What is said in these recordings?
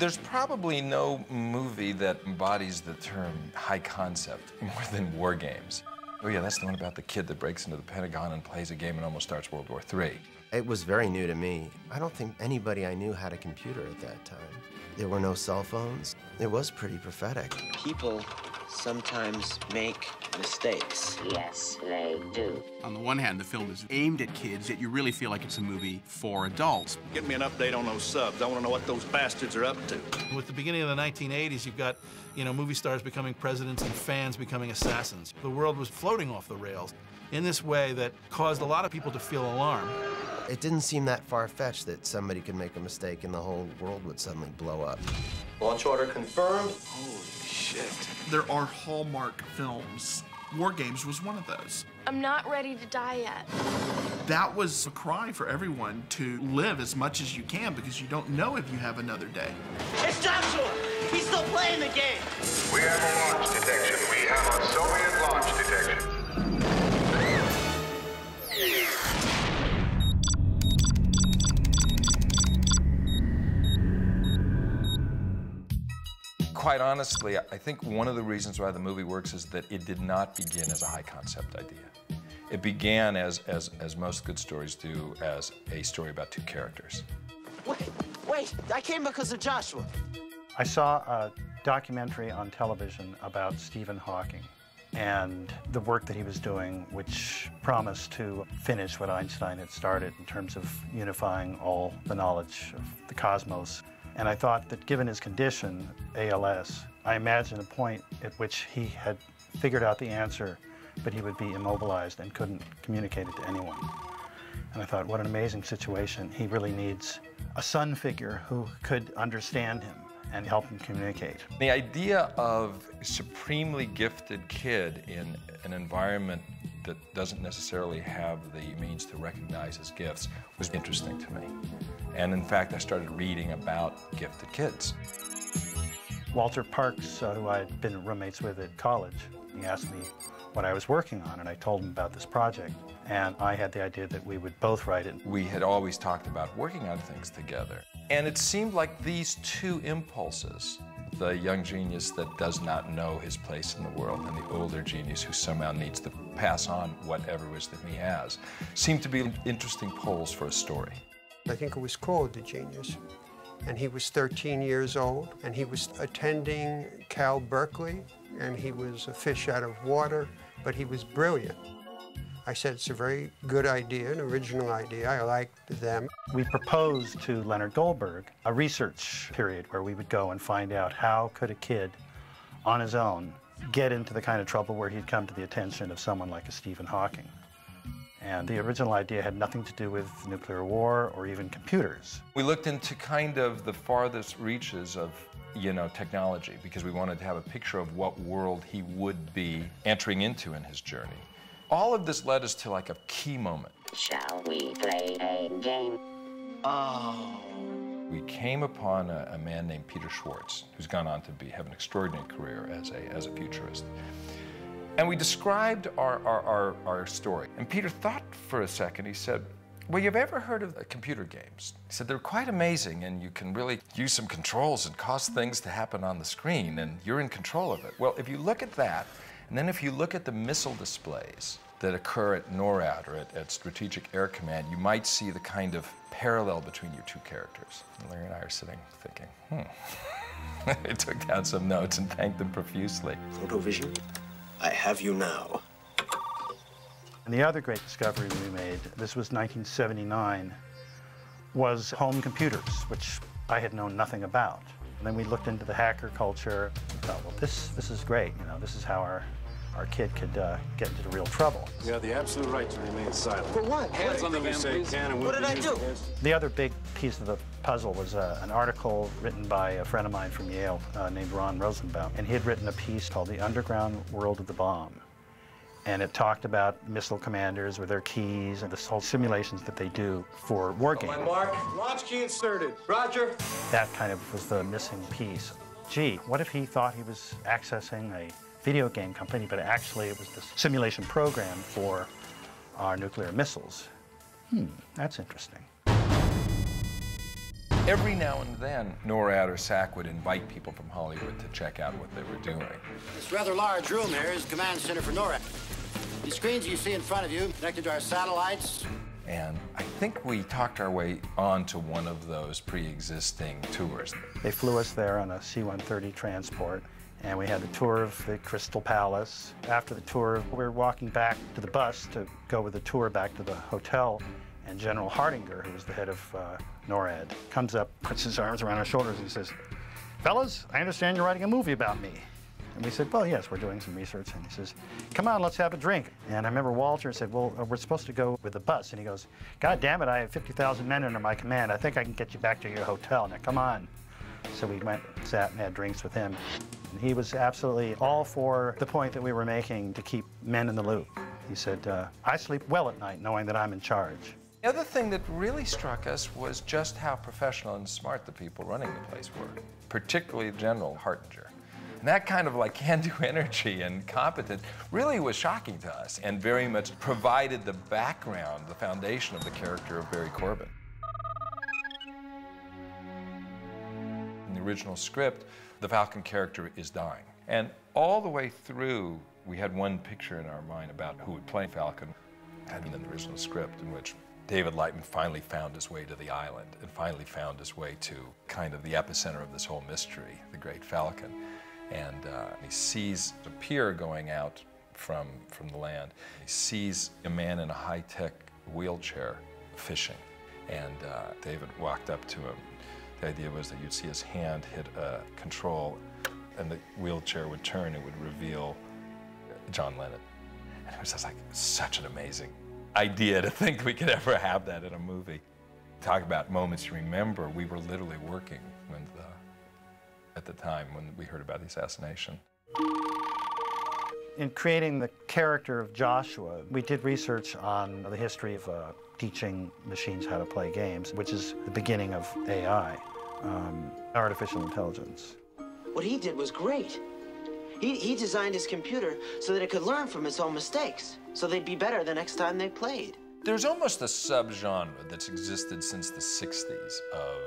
There's probably no movie that embodies the term high concept more than WarGames. Oh yeah, that's the one about the kid that breaks into the Pentagon and plays a game and almost starts World War III. It was very new to me. I don't think anybody I knew had a computer at that time. There were no cell phones. It was pretty prophetic. People sometimes make mistakes. Yes, they do. On the one hand, the film is aimed at kids, yet you really feel like it's a movie for adults. Get me an update on those subs. I want to know what those bastards are up to. With the beginning of the 1980s, you've got, movie stars becoming presidents and fans becoming assassins. The world was floating off the rails in this way that caused a lot of people to feel alarm. It didn't seem that far-fetched that somebody could make a mistake and the whole world would suddenly blow up. Launch order confirmed. Holy shit. There are Hallmark films. WarGames was one of those. I'm not ready to die yet. That was a cry for everyone to live as much as you can because you don't know if you have another day. It's Joshua! He's still playing the game! We have a launch detection. We have a Soviet launch detection. Quite honestly, I think one of the reasons why the movie works is that it did not begin as a high-concept idea. It began, as most good stories do, as a story about two characters. Wait, I came because of Joshua. I saw a documentary on television about Stephen Hawking and the work that he was doing, which promised to finish what Einstein had started in terms of unifying all the knowledge of the cosmos. And I thought that given his condition, ALS, I imagined a point at which he had figured out the answer, but he would be immobilized and couldn't communicate it to anyone. And I thought, what an amazing situation. He really needs a son figure who could understand him and help him communicate. The idea of a supremely gifted kid in an environment that doesn't necessarily have the means to recognize his gifts was interesting to me. And in fact, I started reading about gifted kids. Walter Parks, who I had been roommates with at college, he asked me what I was working on, and I told him about this project. And I had the idea that we would both write it. We had always talked about working on things together. And it seemed like these two impulses, the young genius that does not know his place in the world and the older genius who somehow needs to pass on whatever wisdom he has, seemed to be interesting poles for a story. I think it was called The Genius. And he was 13 years old, and he was attending Cal Berkeley, and he was a fish out of water, but he was brilliant. I said, it's a very good idea, an original idea. I liked them. We proposed to Leonard Goldberg a research period where we would go and find out how could a kid on his own get into the kind of trouble where he'd come to the attention of someone like a Stephen Hawking. And the original idea had nothing to do with nuclear war or even computers. We looked into kind of the farthest reaches of, technology because we wanted to have a picture of what world he would be entering into in his journey. All of this led us to like a key moment. Shall we play a game? Oh. We came upon a man named Peter Schwartz, who's gone on to have an extraordinary career as a futurist. And we described our story. And Peter thought for a second. He said, well, you've ever heard of computer games? He said, they're quite amazing, and you can really use some controls and cause things to happen on the screen, and you're in control of it. Well, if you look at that, and then if you look at the missile displays that occur at NORAD or at Strategic Air Command, you might see the kind of parallel between your two characters. And Larry and I are sitting thinking, I took down some notes and thanked him profusely. Photovision, I have you now. And the other great discovery we made, this was 1979, was home computers, which I had known nothing about. And then we looked into the hacker culture and thought, well, this is great. This is how our kid could get into real trouble. You have the absolute right to remain silent. For what? Hands on the van, please. What did I do? The other big piece of the puzzle was an article written by a friend of mine from Yale named Ron Rosenbaum. And he had written a piece called The Underground World of the Bomb. And it talked about missile commanders with their keys and the whole simulations that they do for war games. My mark, launch key inserted. Roger. That kind of was the missing piece. Gee, what if he thought he was accessing a video game company, but actually it was this simulation program for our nuclear missiles? That's interesting. Every now and then, NORAD or SAC would invite people from Hollywood to check out what they were doing. This rather large room here is the command center for NORAD. These screens you see in front of you connected to our satellites. And I think we talked our way onto one of those pre-existing tours. They flew us there on a C-130 transport, and we had the tour of the Crystal Palace. After the tour, we were walking back to the bus to go with the tour back to the hotel, and General Hardinger, who was the head of NORAD, comes up, puts his arms around our shoulders, and he says, "Fellas, I understand you're writing a movie about me." And we said, "Well, yes, we're doing some research." And he says, "Come on, let's have a drink." And I remember Walter said, "Well, we're supposed to go with the bus." And he goes, "God damn it, I have 50,000 men under my command. I think I can get you back to your hotel. Now, come on." So we went, sat, and had drinks with him. And he was absolutely all for the point that we were making to keep men in the loop. He said, "I sleep well at night knowing that I'm in charge." The other thing that really struck us was just how professional and smart the people running the place were, particularly General Hardinger. And that kind of like can-do energy and competence really was shocking to us and very much provided the background, the foundation of the character of Barry Corbin. In the original script, the Falcon character is dying. And all the way through, we had one picture in our mind about who would play Falcon, had been in the original script, in which David Lightman finally found his way to the island and finally found his way to kind of the epicenter of this whole mystery, the Great Falcon. And he sees a pier going out from the land. He sees a man in a high-tech wheelchair fishing. And David walked up to him. The idea was that you'd see his hand hit a control and the wheelchair would turn and would reveal John Lennon. And it was just like such an amazing idea to think we could ever have that in a movie. Talk about moments to remember. We were literally working when at the time when we heard about the assassination. In creating the character of Joshua, we did research on the history of teaching machines how to play games, which is the beginning of AI, artificial intelligence. What he did was great. He designed his computer so that it could learn from its own mistakes, so they'd be better the next time they played. There's almost a subgenre that's existed since the 60s of,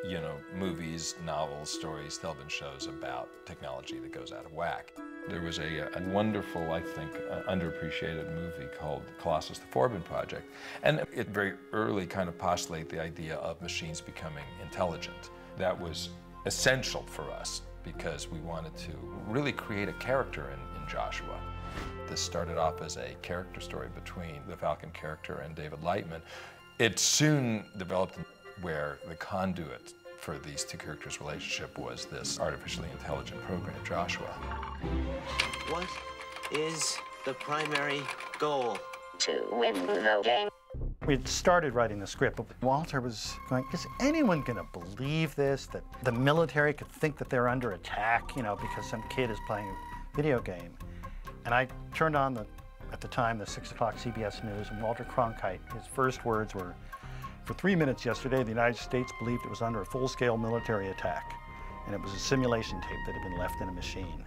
you know, movies, novels, stories, television shows about technology that goes out of whack. There was a wonderful, I think, underappreciated movie called Colossus, the Forbin Project. And it very early kind of postulated the idea of machines becoming intelligent. That was essential for us because we wanted to really create a character in Joshua. This started off as a character story between the Falcon character and David Lightman. It soon developed where the conduit for these two characters' relationship was this artificially intelligent program, Joshua. What is the primary goal? To win the game. We had started writing the script, but Walter was going, is anyone going to believe this, that the military could think that they're under attack, you know, because some kid is playing a video game? And I turned on, at the time, the 6 o'clock CBS News, and Walter Cronkite, his first words were, "For 3 minutes yesterday, the United States believed it was under a full-scale military attack, and it was a simulation tape that had been left in a machine."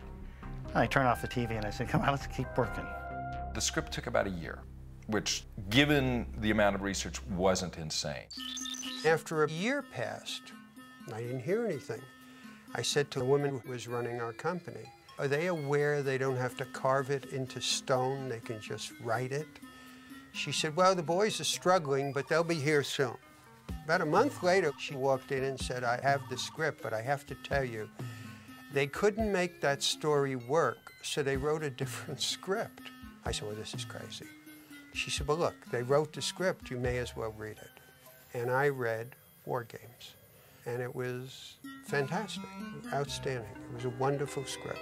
I turned off the TV and I said, "Come on, let's keep working." The script took about a year, which, given the amount of research, wasn't insane. After a year passed, I didn't hear anything. I said to the woman who was running our company, "Are they aware they don't have to carve it into stone? They can just write it?" She said, "Well, the boys are struggling, but they'll be here soon." About a month later, she walked in and said, "I have the script, but I have to tell you, they couldn't make that story work, so they wrote a different script." I said, "Well, this is crazy." She said, "Well, look, they wrote the script, you may as well read it." And I read WarGames, and it was fantastic, outstanding. It was a wonderful script.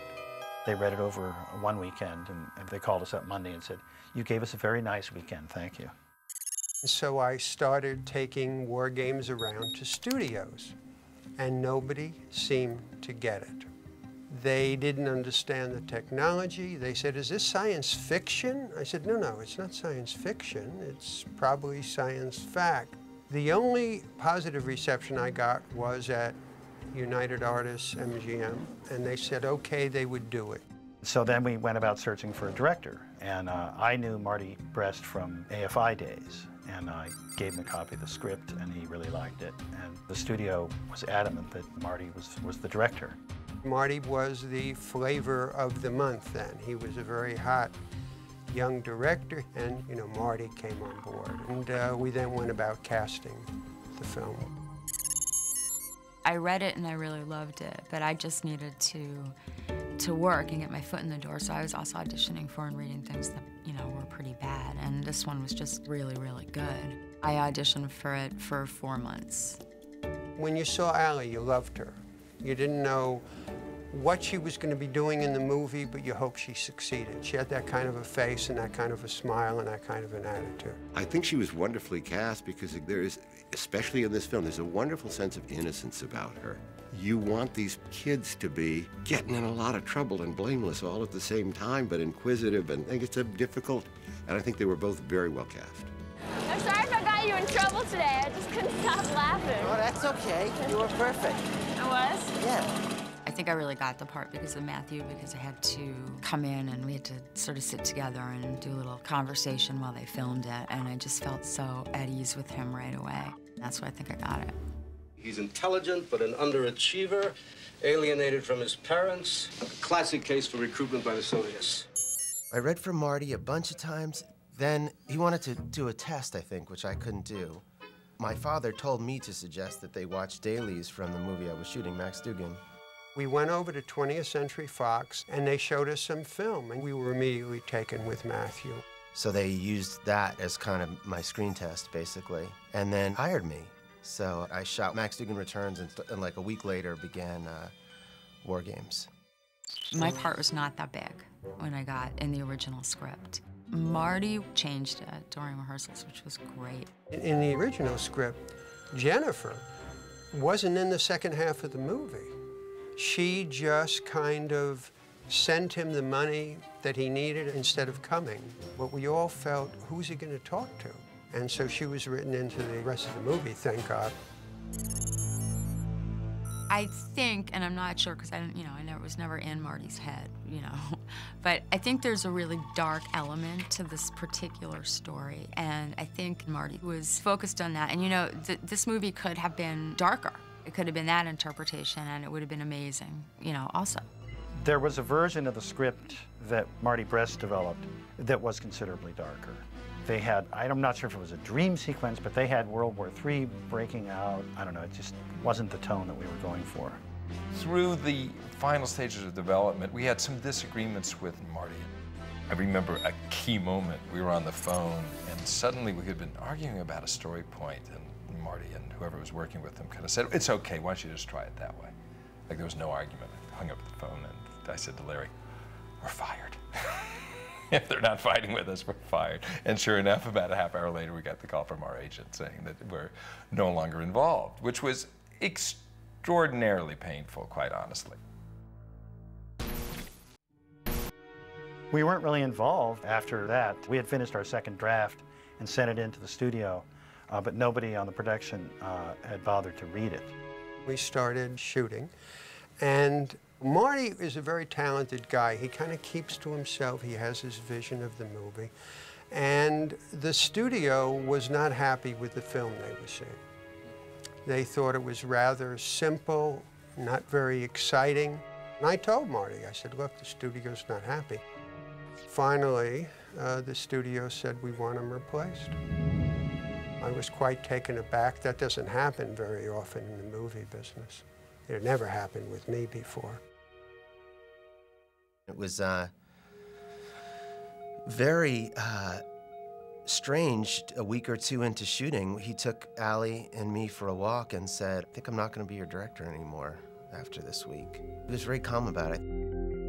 They read it over one weekend, and they called us up Monday and said, "You gave us a very nice weekend, thank you." So I started taking WarGames around to studios, and nobody seemed to get it. They didn't understand the technology. They said, "Is this science fiction?" I said, no, it's not science fiction. It's probably science fact." The only positive reception I got was at United Artists, MGM, and they said, okay, they would do it. So then we went about searching for a director, and I knew Marty Brest from AFI days, and I gave him a copy of the script, and he really liked it. And the studio was adamant that Marty was the director. Marty was the flavor of the month then. He was a very hot young director, and, you know, Marty came on board. And we then went about casting the film. I read it and I really loved it, but I just needed to work and get my foot in the door, so I was also auditioning for and reading things that, you know, were pretty bad, and this one was just really, really good. I auditioned for it for 4 months. When you saw Allie, you loved her. You didn't know what she was going to be doing in the movie, but you hoped she succeeded. She had that kind of a face and that kind of a smile and that kind of an attitude. I think she was wonderfully cast because there is, especially in this film, there's a wonderful sense of innocence about her. You want these kids to be getting in a lot of trouble and blameless all at the same time, but inquisitive, and I think it's a difficult, and I think they were both very well cast. I'm sorry if I got you in trouble today. I just couldn't stop laughing. Oh, that's okay. You were perfect. I was? Yeah. I think I really got the part because of Matthew, because I had to come in and we had to sort of sit together and do a little conversation while they filmed it, and I just felt so at ease with him right away. That's why I think I got it. He's intelligent, but an underachiever, alienated from his parents. A classic case for recruitment by the Soviets. I read for Marty a bunch of times. Then he wanted to do a test, I think, which I couldn't do. My father told me to suggest that they watch dailies from the movie I was shooting, Max Dugan. We went over to 20th Century Fox, and they showed us some film, and we were immediately taken with Matthew. So they used that as kind of my screen test, basically, and then hired me. So I shot Max Dugan Returns, and like a week later began WarGames. My part was not that big when I got in the original script. Marty changed it during rehearsals, which was great. In the original script, Jennifer wasn't in the second half of the movie. She just kind of sent him the money that he needed instead of coming. But we all felt, who's he going to talk to? And so she was written into the rest of the movie, thank God. I think, and I'm not sure because I was never in Marty's head, but I think there's a really dark element to this particular story, and I think Marty was focused on that. And this movie could have been darker. It could have been that interpretation, and it would have been amazing, also. There was a version of the script that Marty Brest developed that was considerably darker. They had, I'm not sure if it was a dream sequence, but they had World War III breaking out. I don't know, it just wasn't the tone that we were going for. Through the final stages of development, we had some disagreements with Marty. I remember a key moment. We were on the phone, and suddenly we had been arguing about a story point, and Marty and whoever was working with him kind of said, "It's okay, why don't you just try it that way?" Like there was no argument. I hung up the phone, and I said to Larry, "We're fired." If they're not fighting with us, we're fired. And sure enough, about a half hour later, we got the call from our agent saying that we're no longer involved, which was extraordinarily painful, quite honestly. We weren't really involved after that. We had finished our second draft and sent it into the studio, but nobody on the production had bothered to read it. We started shooting, and Marty is a very talented guy. He kind of keeps to himself. He has his vision of the movie. And the studio was not happy with the film they were seeing. They thought it was rather simple, not very exciting. And I told Marty, I said, look, the studio's not happy. Finally, the studio said, we want him replaced. I was quite taken aback. That doesn't happen very often in the movie business. It never happened with me before. It was very strange. A week or two into shooting, he took Allie and me for a walk and said, I think I'm not going to be your director anymore after this week. He was very calm about it.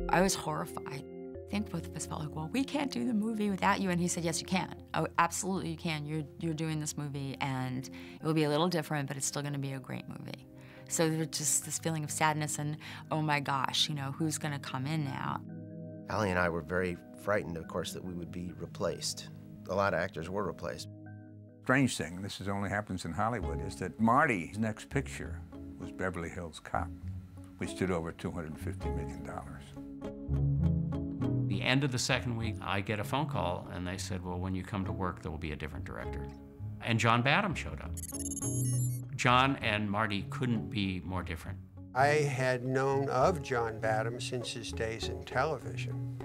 I was horrified. I think both of us felt like, well, we can't do the movie without you. And he said, yes, you can. Oh, absolutely you can. You're doing this movie, and it will be a little different, but it's still going to be a great movie. So there was just this feeling of sadness and, oh my gosh, who's going to come in now? Allie and I were very frightened, of course, that we would be replaced. A lot of actors were replaced. Strange thing, this only happens in Hollywood, is that Marty's next picture was Beverly Hills Cop, which did over $250 million. The end of the second week, I get a phone call, and they said, well, when you come to work, there will be a different director. And John Badham showed up. John and Marty couldn't be more different. I had known of John Badham since his days in television,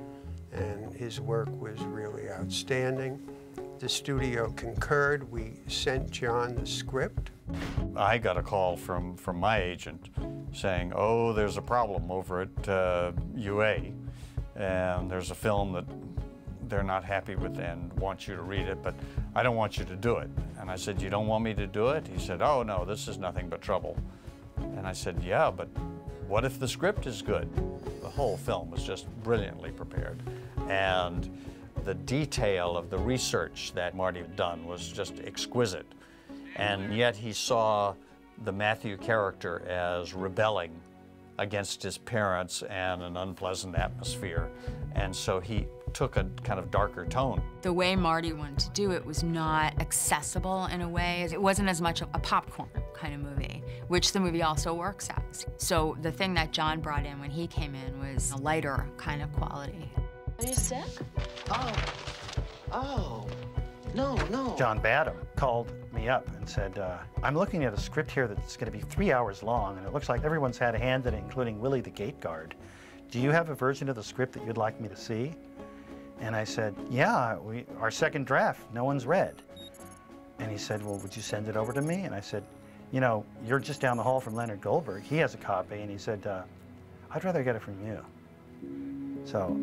and his work was really outstanding. The studio concurred. We sent John the script. I got a call from my agent saying, oh, there's a problem over at UA, and there's a film that they're not happy with and want you to read it, but I don't want you to do it. And I said, you don't want me to do it? He said, oh, no, this is nothing but trouble. And I said, yeah, but what if the script is good? The whole film was just brilliantly prepared. And the detail of the research that Marty had done was just exquisite. And yet he saw the Matthew character as rebelling against his parents and an unpleasant atmosphere. And so he took a kind of darker tone. The way Marty wanted to do it was not accessible in a way. It wasn't as much a popcorn kind of movie, which the movie also works as. So the thing that John brought in when he came in was a lighter kind of quality. Are you sick? Oh, no. John Badham called me up and said, I'm looking at a script here that's going to be 3 hours long, and it looks like everyone's had a hand in it, including Willie the gate guard. Do you have a version of the script that you'd like me to see? And I said, yeah, our second draft, no one's read. And he said, well, would you send it over to me? And I said, you know, you're just down the hall from Leonard Goldberg. He has a copy. And he said, I'd rather get it from you. So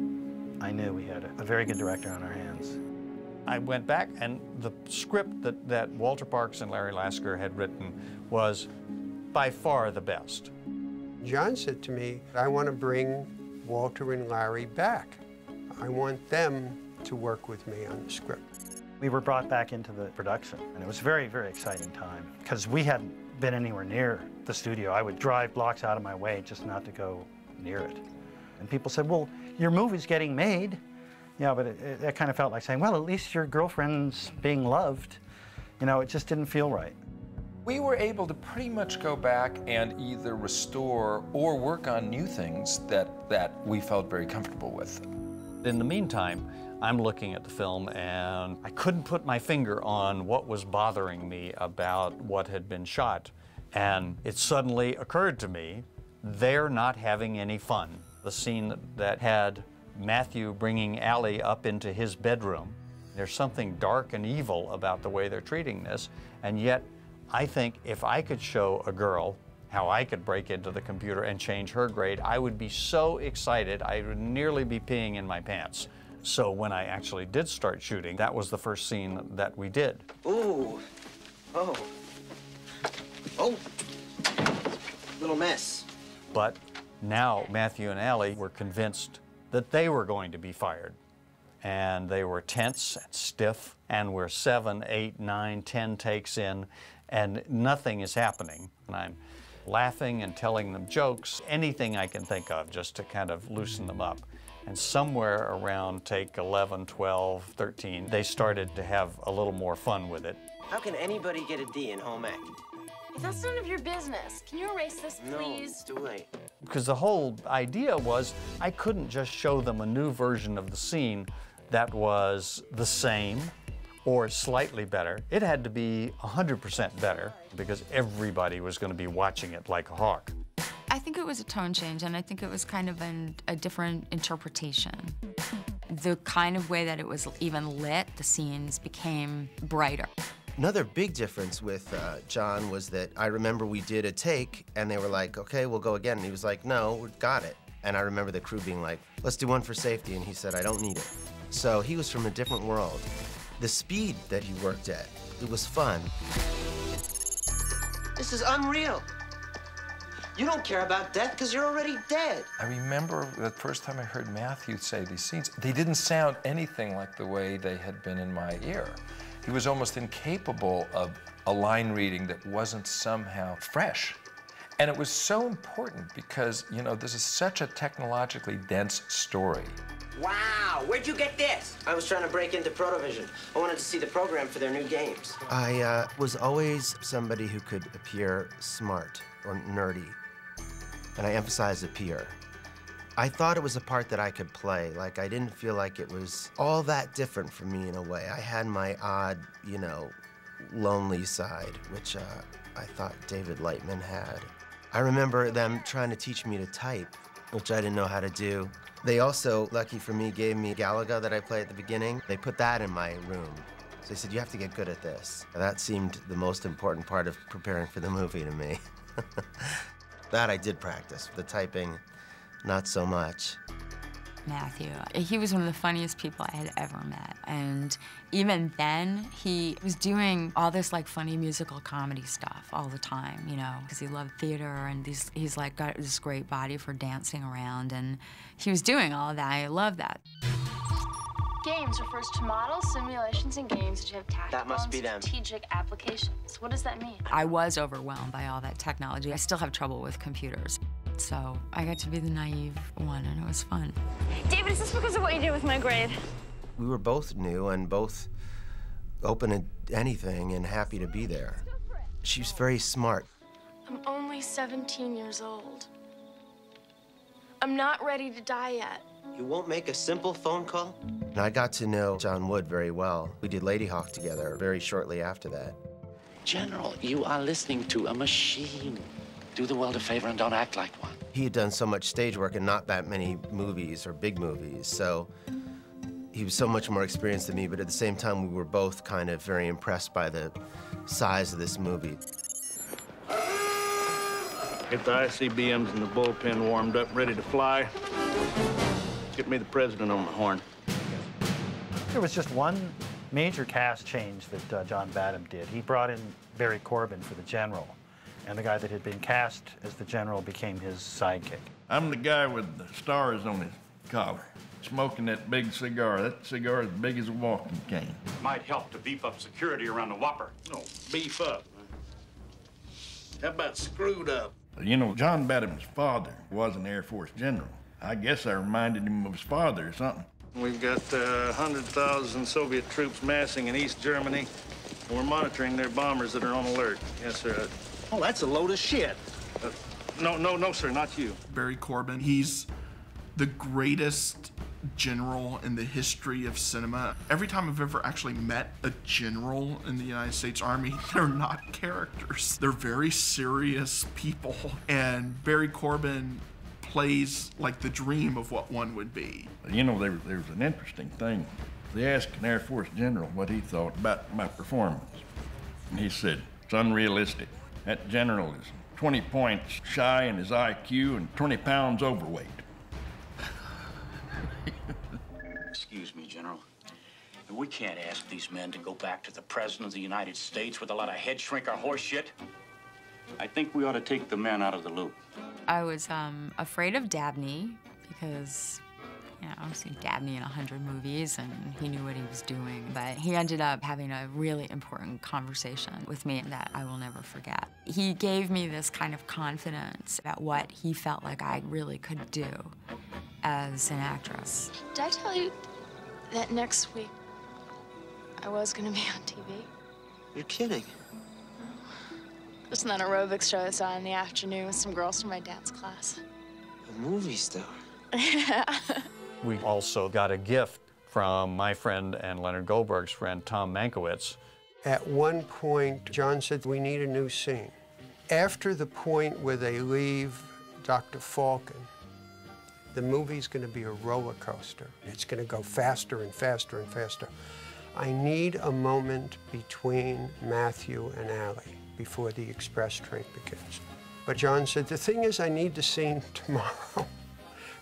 I knew we had a very good director on our hands. I went back, and the script that Walter Parks and Larry Lasker had written was by far the best. John said to me, I want to bring Walter and Larry back. I want them to work with me on the script. We were brought back into the production, and it was a very, very exciting time because we hadn't been anywhere near the studio. I would drive blocks out of my way just not to go near it. And people said, well, your movie's getting made. Yeah, but it kind of felt like saying, well, at least your girlfriend's being loved. You know, it just didn't feel right. We were able to pretty much go back and either restore or work on new things that we felt very comfortable with. In the meantime, I'm looking at the film, and I couldn't put my finger on what was bothering me about what had been shot. And it suddenly occurred to me, they're not having any fun. The scene that had Matthew bringing Allie up into his bedroom, there's something dark and evil about the way they're treating this, and yet I think if I could show a girl how I could break into the computer and change her grade, I would be so excited I would nearly be peeing in my pants. So when I actually did start shooting, that was the first scene that we did. Ooh. Oh. Little mess. But now Matthew and Allie were convinced that they were going to be fired. And they were tense and stiff, and we're 7, 8, 9, 10 takes in, and nothing is happening. And I'm laughing and telling them jokes, anything I can think of just to kind of loosen them up. And somewhere around take 11, 12, 13, they started to have a little more fun with it. How can anybody get a D in home ec? That's none of your business. Can you erase this, please? No, it's too late. Because the whole idea was I couldn't just show them a new version of the scene that was the same or slightly better. It had to be 100% better because everybody was going to be watching it like a hawk. I think it was a tone change, and I think it was kind of a different interpretation. The kind of way that it was even lit, the scenes became brighter. Another big difference with John was that I remember we did a take, and they were like, okay, we'll go again. And he was like, no, we got it. And I remember the crew being like, let's do one for safety, and he said, I don't need it. So he was from a different world. The speed that he worked at, it was fun. This is unreal. You don't care about death because you're already dead. I remember the first time I heard Matthew say these scenes, they didn't sound anything like the way they had been in my ear. He was almost incapable of a line reading that wasn't somehow fresh. And it was so important because, you know, this is such a technologically dense story. Wow, where'd you get this? I was trying to break into Protovision. I wanted to see the program for their new games. I was always somebody who could appear smart or nerdy, and I emphasize appear. I thought it was a part that I could play. Like, I didn't feel like it was all that different from me in a way. I had my odd, you know, lonely side, which I thought David Lightman had. I remember them trying to teach me to type, which I didn't know how to do. They also, lucky for me, gave me Galaga that I played at the beginning. They put that in my room. So they said, you have to get good at this. That seemed the most important part of preparing for the movie to me. That I did practice. The typing, not so much. Matthew, he was one of the funniest people I had ever met. And even then, he was doing all this like funny musical comedy stuff all the time, you know, because he loved theater and he's like got this great body for dancing around, and he was doing all of that. I love that. Games refers to models, simulations, and games that have tactical That must be and them. strategic applications. What does that mean? I was overwhelmed by all that technology. I still have trouble with computers. So I got to be the naive one, and it was fun. David, is this because of what you did with my grade? We were both new and both open to anything and happy to be there. She's very smart. I'm only 17 years old. I'm not ready to die yet. You won't make a simple phone call? And I got to know John Wood very well. We did Lady Hawk together very shortly after that. General, you are listening to a machine. Do the world a favor and don't act like one. He had done so much stage work and not that many movies or big movies, so he was so much more experienced than me, but at the same time, we were both kind of very impressed by the size of this movie. Get the ICBMs and the bullpen warmed up, ready to fly. Get me the president on the horn. There was just one major cast change that John Badham did. He brought in Barry Corbin for the general, and the guy that had been cast as the general became his sidekick. I'm the guy with the stars on his collar, smoking that big cigar. That cigar is as big as a walking cane. Might help to beef up security around the Whopper. No, beef up. How about screwed up? You know, John Badham's father was an Air Force general. I guess I reminded him of his father or something. We've got 100,000 Soviet troops massing in East Germany. We're monitoring their bombers that are on alert. Yes, sir. Oh, that's a load of shit. No, sir, not you. Barry Corbin, he's the greatest general in the history of cinema. Every time I've ever actually met a general in the United States Army, they're not characters. They're very serious people. And Barry Corbin plays like the dream of what one would be. You know, there was an interesting thing. They asked an Air Force general what he thought about my performance. And he said, it's unrealistic. That general is 20 points shy in his IQ and 20 pounds overweight. Excuse me, General. We can't ask these men to go back to the President of the United States with a lot of head shrinker horse shit. I think we ought to take the men out of the loop. I was afraid of Dabney because, you know, I've seen Dabney in 100 movies and he knew what he was doing. But he ended up having a really important conversation with me that I will never forget. He gave me this kind of confidence about what he felt like I really could do as an actress. Did I tell you that next week I was going to be on TV? You're kidding. Just an aerobics show that's on in the afternoon with some girls from my dance class. A movie star. Yeah. We also got a gift from my friend and Leonard Goldberg's friend, Tom Mankiewicz. At one point, John said, we need a new scene. After the point where they leave Dr. Falcon, the movie's going to be a roller coaster. It's going to go faster and faster and faster. I need a moment between Matthew and Allie before the express train begins. But John said, the thing is, I need the scene tomorrow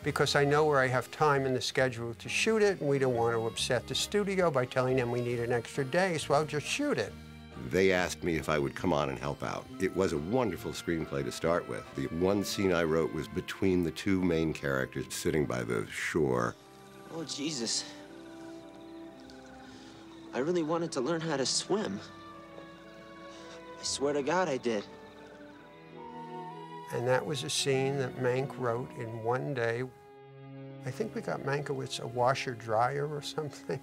because I know where I have time in the schedule to shoot it, and we don't want to upset the studio by telling them we need an extra day, so I'll just shoot it. They asked me if I would come on and help out. It was a wonderful screenplay to start with. The one scene I wrote was between the two main characters sitting by the shore. Oh, Jesus. I really wanted to learn how to swim. I swear to God I did. And that was a scene that Mank wrote in one day. I think we got Mankiewicz a washer-dryer or something.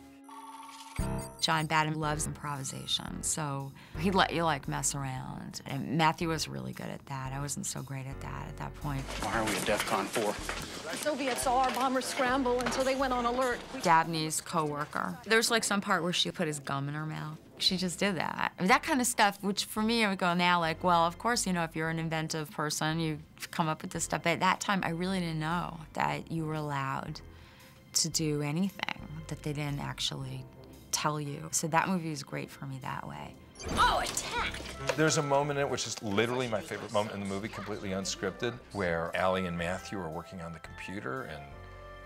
John Badham loves improvisation, so he'd let you, like, mess around. And Matthew was really good at that. I wasn't so great at that point. Why are we at DEFCON 4? The Soviets saw our bombers scramble, and so they went on alert. Dabney's co-worker. There's, like, some part where she put his gum in her mouth. She just did that. I mean, that kind of stuff, which for me, I would go now like, well, of course, you know, if you're an inventive person, you come up with this stuff. But at that time, I really didn't know that you were allowed to do anything that they didn't actually tell you. So that movie was great for me that way. Oh, attack! There's a moment in it, which is literally my favorite moment in the movie, completely unscripted, where Allie and Matthew are working on the computer, and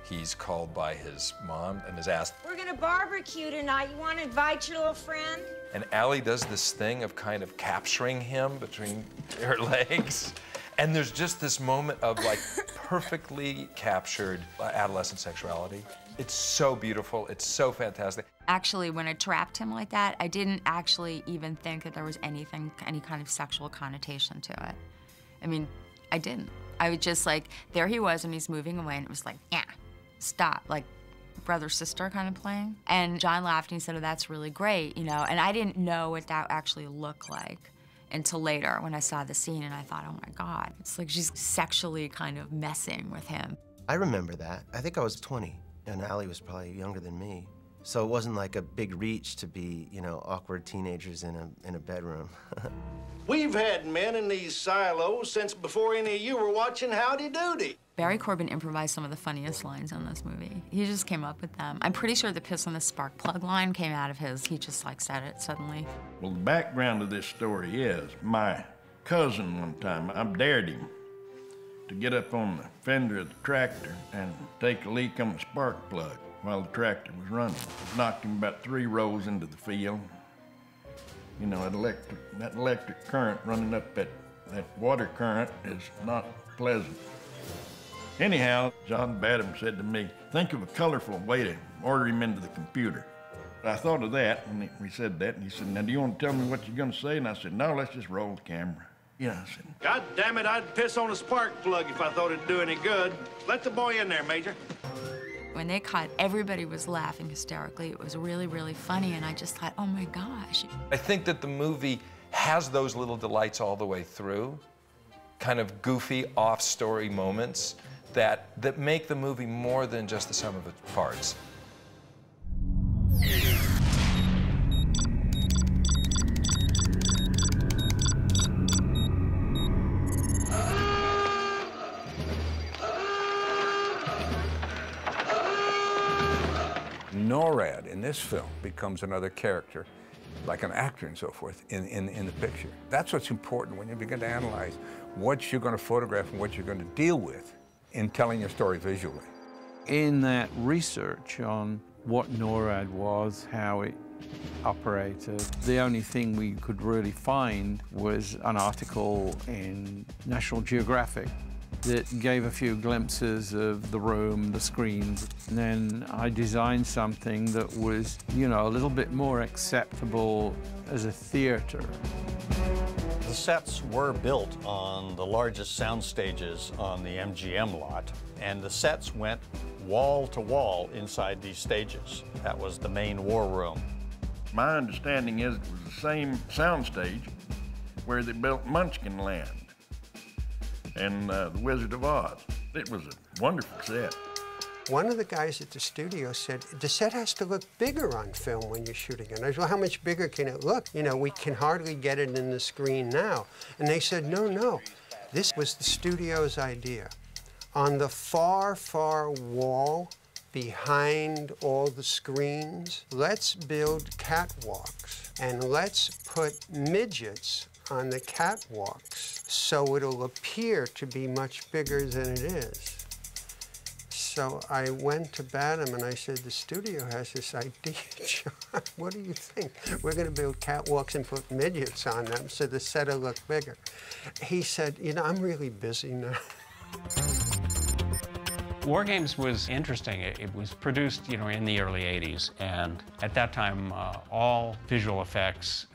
he's called by his mom and is asked, "We're gonna barbecue tonight. You wanna invite your little friend?" and Allie does this thing of kind of capturing him between her legs. And there's just this moment of like perfectly captured adolescent sexuality. It's so beautiful, it's so fantastic. Actually, when I trapped him like that, I didn't actually even think that there was any kind of sexual connotation to it. I mean, I didn't. I was just like, there he was and he's moving away and it was like, yeah, stop, like brother-sister kind of playing. And John laughed and he said, oh, that's really great, you know, and I didn't know what that actually looked like until later when I saw the scene and I thought, oh my God, it's like she's sexually kind of messing with him. I remember that. I think I was 20 and Allie was probably younger than me. So it wasn't like a big reach to be, you know, awkward teenagers in a bedroom. We've had men in these silos since before any of you were watching Howdy Doody. Barry Corbin improvised some of the funniest lines in this movie. He just came up with them. I'm pretty sure the piss on the spark plug line came out of his. He just like said it suddenly. Well, the background of this story is my cousin one time, I dared him to get up on the fender of the tractor and take a leak on the spark plug while the tractor was running. It knocked him about 3 rows into the field. You know, that electric current running up that water current is not pleasant. Anyhow, John Badham said to me, think of a colorful way to order him into the computer. I thought of that when we said that, and he said, now do you want to tell me what you're going to say? And I said, no, let's just roll the camera. Yeah, I said, God damn it, I'd piss on a spark plug if I thought it'd do any good. Let the boy in there, Major. When they cut, everybody was laughing hysterically. It was really, really funny, and I just thought, oh my gosh. I think that the movie has those little delights all the way through, kind of goofy, off-story moments that make the movie more than just the sum of its parts. NORAD in this film becomes another character, like an actor and so forth, in the picture. That's what's important when you begin to analyze what you're going to photograph and what you're going to deal with in telling your story visually. In that research on what NORAD was, how it operated, the only thing we could really find was an article in National Geographic that gave a few glimpses of the room, the screens. And then I designed something that was, you know, a little bit more acceptable as a theater. The sets were built on the largest sound stages on the MGM lot, and the sets went wall to wall inside these stages. That was the main war room. My understanding is it was the same sound stage where they built Munchkin Land and The Wizard of Oz. It was a wonderful set. One of the guys at the studio said, the set has to look bigger on film when you're shooting it. And I said, well, how much bigger can it look? You know, we can hardly get it in the screen now. And they said, no, no. This was the studio's idea. On the far, far wall behind all the screens, let's build catwalks and let's put midgets on the catwalks so it'll appear to be much bigger than it is. So I went to Badham and I said, the studio has this idea, John, what do you think? We're going to build catwalks and put midgets on them so the set will look bigger. He said, you know, I'm really busy now. WarGames was interesting. It was produced, you know, in the early 80s, and at that time, all visual effects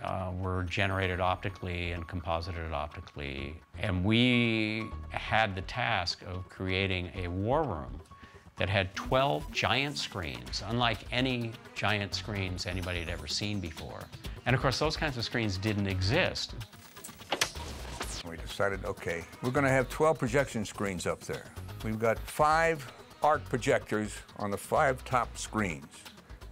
were generated optically and composited optically. And we had the task of creating a war room that had 12 giant screens, unlike any giant screens anybody had ever seen before. And of course, those kinds of screens didn't exist. We decided, okay, we're going to have 12 projection screens up there. We've got 5 arc projectors on the 5 top screens.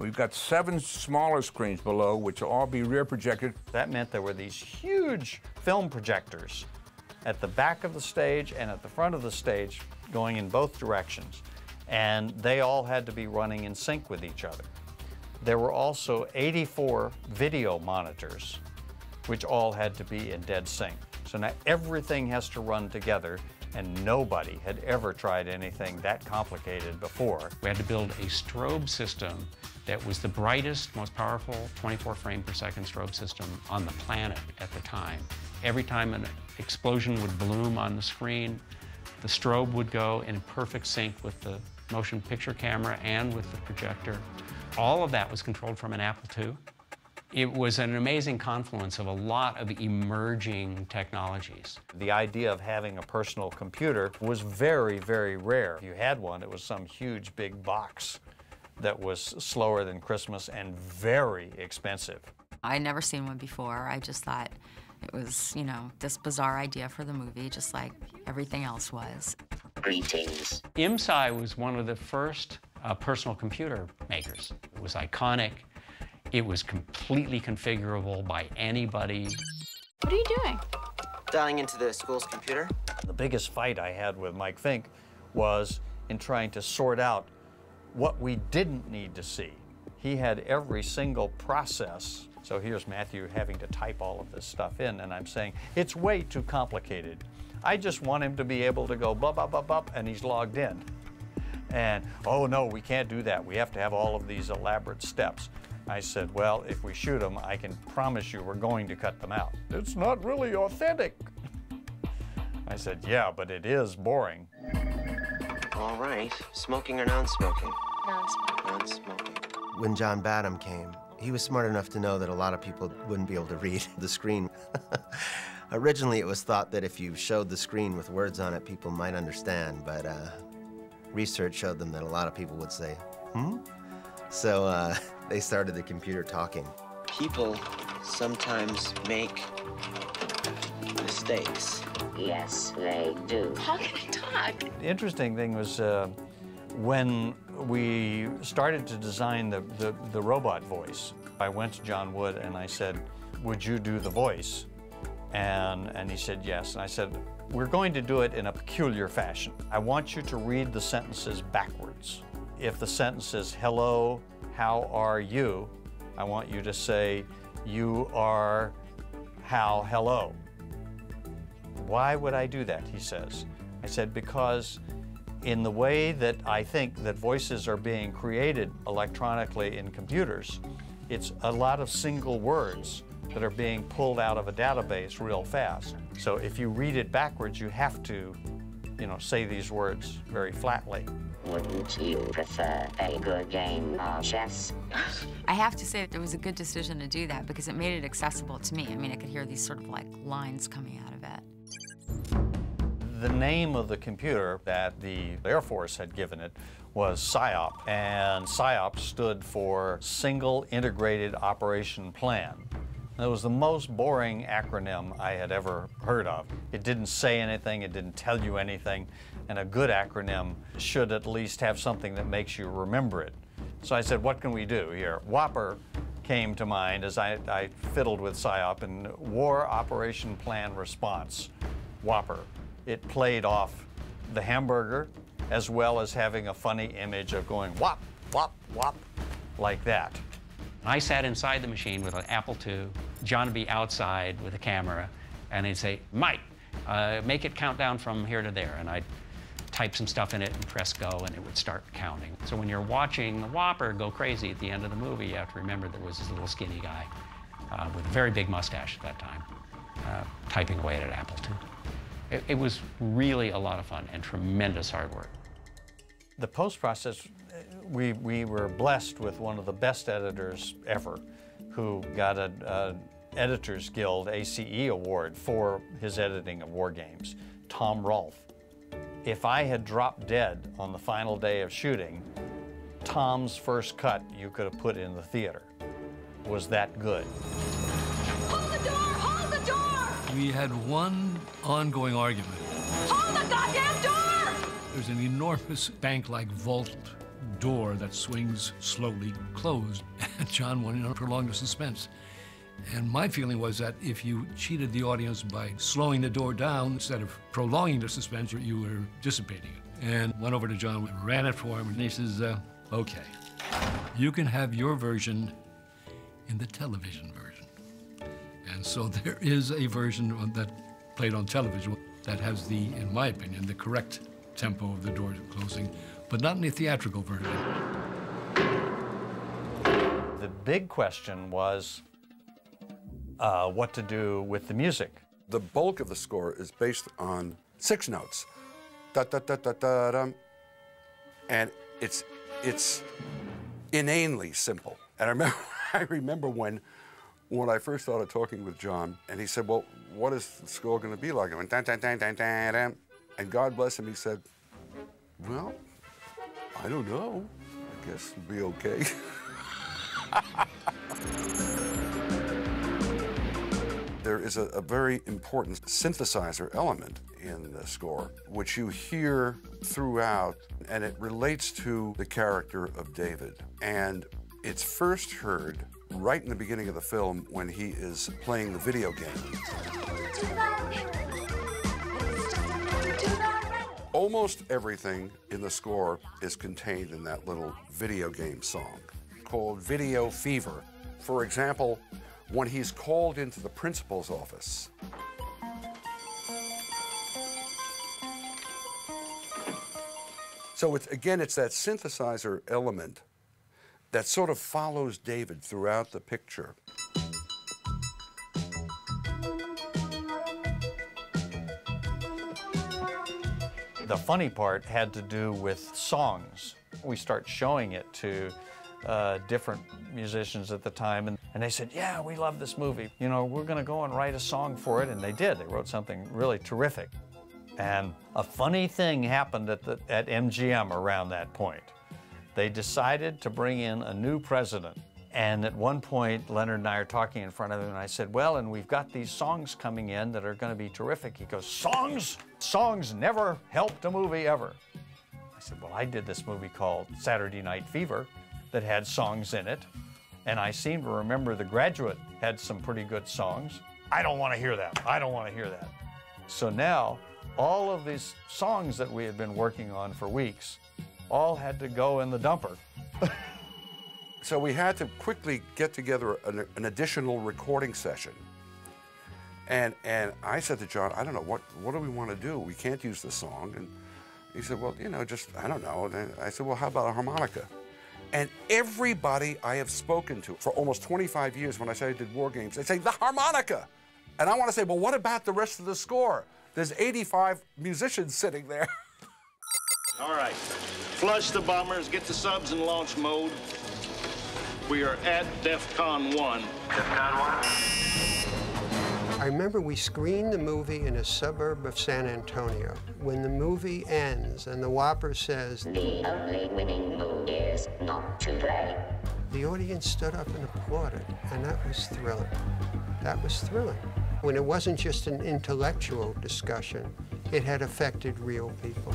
We've got 7 smaller screens below, which will all be rear projected. That meant there were these huge film projectors at the back of the stage and at the front of the stage going in both directions. And they all had to be running in sync with each other. There were also 84 video monitors, which all had to be in dead sync. So now everything has to run together, and nobody had ever tried anything that complicated before. We had to build a strobe system that was the brightest, most powerful 24 frame per second strobe system on the planet at the time. Every time an explosion would bloom on the screen, the strobe would go in perfect sync with the motion picture camera and with the projector. All of that was controlled from an Apple II. It was an amazing confluence of a lot of emerging technologies. The idea of having a personal computer was very, very rare. If you had one, it was some huge big box that was slower than Christmas and very expensive. I'd never seen one before. I just thought it was, you know, this bizarre idea for the movie, just like everything else was. Greetings. IMSI was one of the first personal computer makers. It was iconic. It was completely configurable by anybody. What are you doing? Dialing into the school's computer. The biggest fight I had with Mike Fink was in trying to sort out what we didn't need to see. He had every single process. So here's Matthew having to type all of this stuff in, and I'm saying, it's way too complicated. I just want him to be able to go blah, blah, blah, blah, and he's logged in. And, oh no, we can't do that. We have to have all of these elaborate steps. I said, well, if we shoot them, I can promise you we're going to cut them out. It's not really authentic. I said, yeah, but it is boring. All right. Smoking or non-smoking? Non-smoking. Non-smoking. When John Badham came, he was smart enough to know that a lot of people wouldn't be able to read the screen. Originally, it was thought that if you showed the screen with words on it, people might understand, but research showed them that a lot of people would say, hmm? So they started the computer talking. People sometimes make mistakes. Yes, they do. How can I talk? The interesting thing was when we started to design the robot voice, I went to John Wood and I said, would you do the voice? And he said yes. And I said, we're going to do it in a peculiar fashion. I want you to read the sentences backwards. If the sentence is, hello, how are you? I want you to say, you are how hello. Why would I do that, he says. I said, because in the way that I think that voices are being created electronically in computers, it's a lot of single words that are being pulled out of a database real fast. So if you read it backwards, you have to, you know, say these words very flatly. Wouldn't you prefer a good game of chess? I have to say that it was a good decision to do that because it made it accessible to me. I mean, I could hear these sort of like lines coming out of it. The name of the computer that the Air Force had given it was PSYOP, and PSYOP stood for Single Integrated Operation Plan. It was the most boring acronym I had ever heard of. It didn't say anything, it didn't tell you anything, and a good acronym should at least have something that makes you remember it. So I said, what can we do here? Whopper came to mind as I fiddled with PSYOP, and War Operation Plan Response, Whopper. It played off the hamburger as well as having a funny image of going whop, whop, whop, like that. I sat inside the machine with an Apple II. John would be outside with a camera, and he'd say, Mike, make it count down from here to there. And I'd type some stuff in it and press go, and it would start counting. So when you're watching the Whopper go crazy at the end of the movie, you have to remember there was this little skinny guy with a very big mustache at that time, typing away at an Apple II. It was really a lot of fun and tremendous hard work. The post-process, we were blessed with one of the best editors ever who got an Editors Guild ACE award for his editing of WarGames, Tom Rolfe. If I had dropped dead on the final day of shooting, Tom's first cut you could have put in the theater. It was that good. Hold the door! Hold the door! We had one ongoing argument. Hold the goddamn door! There's an enormous bank-like vault door that swings slowly closed, and John wanted to prolong the suspense. And my feeling was that if you cheated the audience by slowing the door down instead of prolonging the suspense, you were dissipating it. And went over to John, ran it for him, and he says, okay, you can have your version in the television version. And so there is a version that played on television that has the, in my opinion, the correct tempo of the door closing, but not in the theatrical version. The big question was what to do with the music. The bulk of the score is based on 6 notes. Da da da da da dum. And it's inanely simple. And I remember when I first started talking with John, and he said, well, what is the score going to be like? I went, dun, dun, dun, dun, dun, dun. And God bless him, he said, well, I don't know. I guess it'll be okay. There is a very important synthesizer element in the score, which you hear throughout, and it relates to the character of David. And it's first heard right in the beginning of the film when he is playing the video game. Almost everything in the score is contained in that little video game song called Video Fever. For example, when he's called into the principal's office. So it's that synthesizer element that sort of follows David throughout the picture. The funny part had to do with songs. We start showing it to different musicians at the time, and they said, yeah, we love this movie. You know, we're going to go and write a song for it, and they did. They wrote something really terrific. And a funny thing happened at MGM around that point. They decided to bring in a new president. And at one point, Leonard and I are talking in front of him, and I said, well, and we've got these songs coming in that are going to be terrific. He goes, songs? Songs never helped a movie ever. I said, well, I did this movie called Saturday Night Fever that had songs in it, and I seem to remember The Graduate had some pretty good songs. I don't want to hear that. I don't want to hear that. So now, all of these songs that we had been working on for weeks all had to go in the dumper. So we had to quickly get together an additional recording session. And I said to John, I don't know, what do we want to do? We can't use the song. And he said, well, you know, just, I don't know. And I said, well, how about a harmonica? And everybody I have spoken to for almost 25 years when I said I did WarGames, they say, the harmonica! And I want to say, well, what about the rest of the score? There's 85 musicians sitting there. All right, flush the bombers, get the subs in launch mode. We are at DEFCON 1. DEFCON 1. I remember we screened the movie in a suburb of San Antonio. When the movie ends and the whopper says, "The only winning move is not to play," the audience stood up and applauded, and that was thrilling. That was thrilling. When it wasn't just an intellectual discussion, it had affected real people.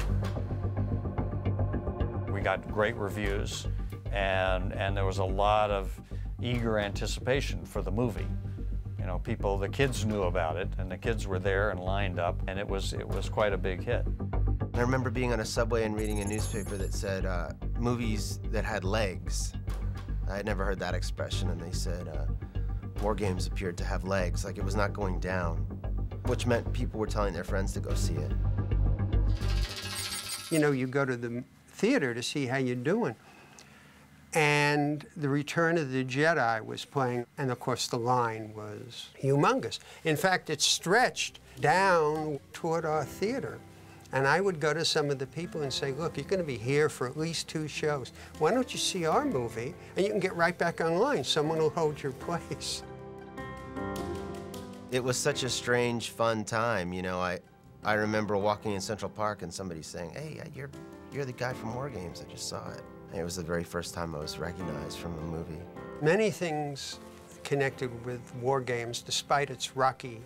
We got great reviews, and there was a lot of eager anticipation for the movie. You know, the kids knew about it, and the kids were there and lined up, and it was quite a big hit. I remember being on a subway and reading a newspaper that said movies that had legs. I had never heard that expression, and they said WarGames appeared to have legs, like it was not going down, which meant people were telling their friends to go see it. You know, you go to the theater to see how you're doing. And The Return of the Jedi was playing, and of course the line was humongous. In fact, it stretched down toward our theater. And I would go to some of the people and say, look, you're going to be here for at least 2 shows. Why don't you see our movie, and you can get right back online. Someone will hold your place. It was such a strange, fun time. You know, I remember walking in Central Park and somebody saying, hey, you're the guy from WarGames. I just saw it. And it was the very first time I was recognized from a movie. Many things connected with WarGames, despite its rocky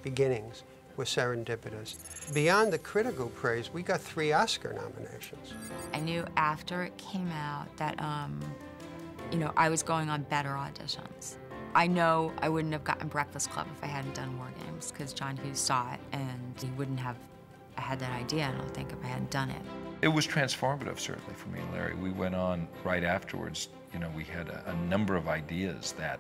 beginnings, were serendipitous. Beyond the critical praise, we got 3 Oscar nominations. I knew after it came out that, you know, I was going on better auditions. I know I wouldn't have gotten Breakfast Club if I hadn't done WarGames, because John Hughes saw it, and he wouldn't have had that idea, I don't think, if I hadn't done it. It was transformative, certainly, for me and Larry. We went on right afterwards. You know, we had a number of ideas that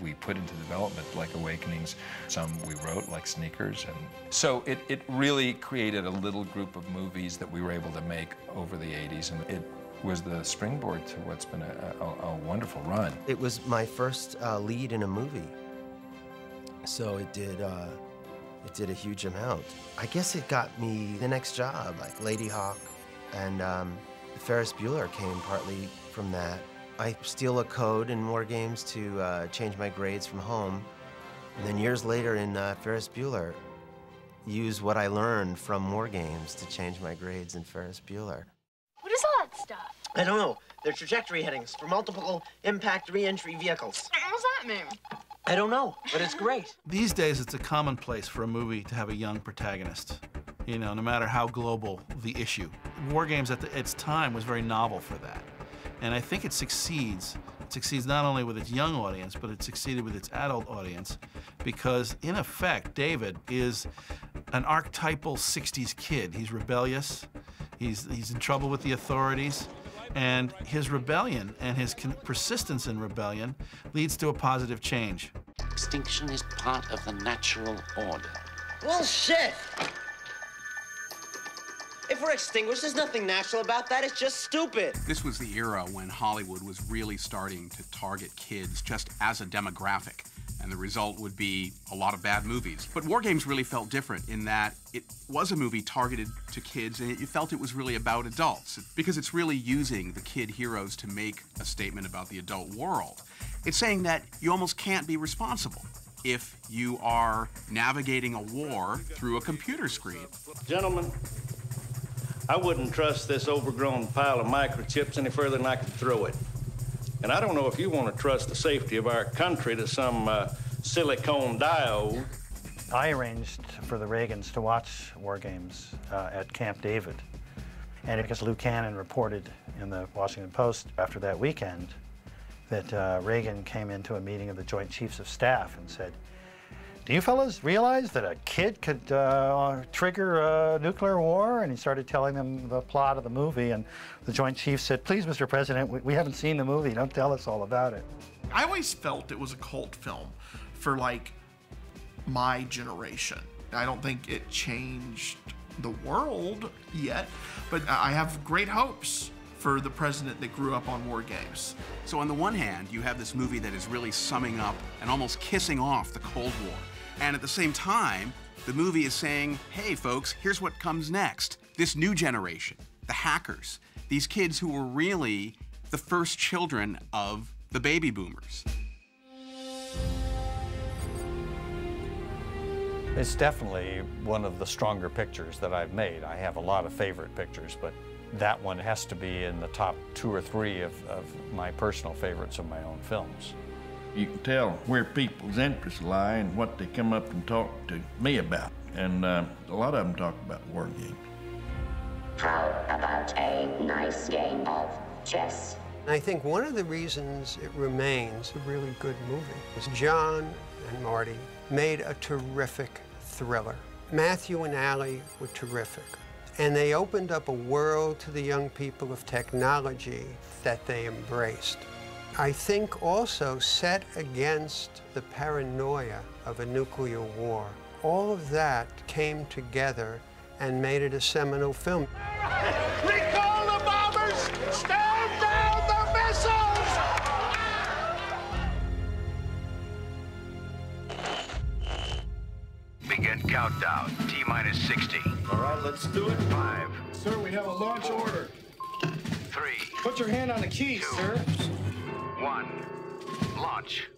we put into development, like Awakenings. Some we wrote, like Sneakers. And so it really created a little group of movies that we were able to make over the 80s, and it was the springboard to what's been a wonderful run. It was my first lead in a movie, so it did a huge amount. I guess it got me the next job, like Lady Hawk, and Ferris Bueller came partly from that. I steal a code in WarGames to change my grades from home, and then years later in Ferris Bueller, use what I learned from WarGames to change my grades in Ferris Bueller. What is all that stuff? I don't know. They're trajectory headings for multiple impact re-entry vehicles. What's that mean? I don't know, but it's great. These days, it's a commonplace for a movie to have a young protagonist, you know, no matter how global the issue. WarGames at its time was very novel for that. And I think it succeeds. It succeeds not only with its young audience, but it succeeded with its adult audience, because in effect, David is an archetypal 60s kid. He's rebellious, he's in trouble with the authorities, and his rebellion and his persistence in rebellion leads to a positive change. Extinction is part of the natural order. Bullshit! If we're extinguished, there's nothing natural about that. It's just stupid. This was the era when Hollywood was really starting to target kids just as a demographic, and the result would be a lot of bad movies. But WarGames really felt different in that it was a movie targeted to kids, and you felt it was really about adults, because it's really using the kid heroes to make a statement about the adult world. It's saying that you almost can't be responsible if you are navigating a war through a computer screen. Gentlemen, I wouldn't trust this overgrown pile of microchips any further than I could throw it. And I don't know if you want to trust the safety of our country to some silicone diode. I arranged for the Reagans to watch WarGames at Camp David. And because Lou Cannon reported in the Washington Post after that weekend that Reagan came into a meeting of the Joint Chiefs of Staff and said, "Do you fellas realize that a kid could trigger a nuclear war?" And he started telling them the plot of the movie, and the Joint Chiefs said, "Please, Mr. President, we haven't seen the movie. Don't tell us all about it." I always felt it was a cult film for, like, my generation. I don't think it changed the world yet, but I have great hopes for the president that grew up on WarGames. So on the one hand, you have this movie that is really summing up and almost kissing off the Cold War. And at the same time, the movie is saying, hey folks, here's what comes next. This new generation, the hackers, these kids who were really the first children of the baby boomers. It's definitely one of the stronger pictures that I've made. I have a lot of favorite pictures, but that one has to be in the top 2 or 3 of my personal favorites of my own films. You can tell where people's interests lie and what they come up and talk to me about. And a lot of them talk about WarGames. How about a nice game of chess? I think one of the reasons it remains a really good movie is John and Marty made a terrific thriller. Matthew and Allie were terrific. And they opened up a world to the young people of technology that they embraced. I think also set against the paranoia of a nuclear war. All of that came together and made it a seminal film. Recall the bombers! Stand down the missiles! Begin countdown. T-minus 60. All right, let's do it. 5. Sir, we have a launch order. 3. Put your hand on the keys, 2, sir. 1. Launch.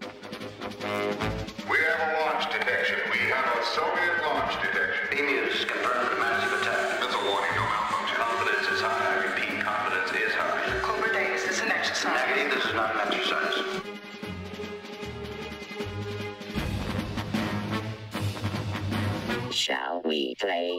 We have a launch detection. We have a Soviet launch detection. Emus confirmed a massive attack. That's a warning, no malfunction. Confidence is high. I repeat, confidence is high. Cobra Day, is this an exercise? Negative, this is not an exercise. Shall we play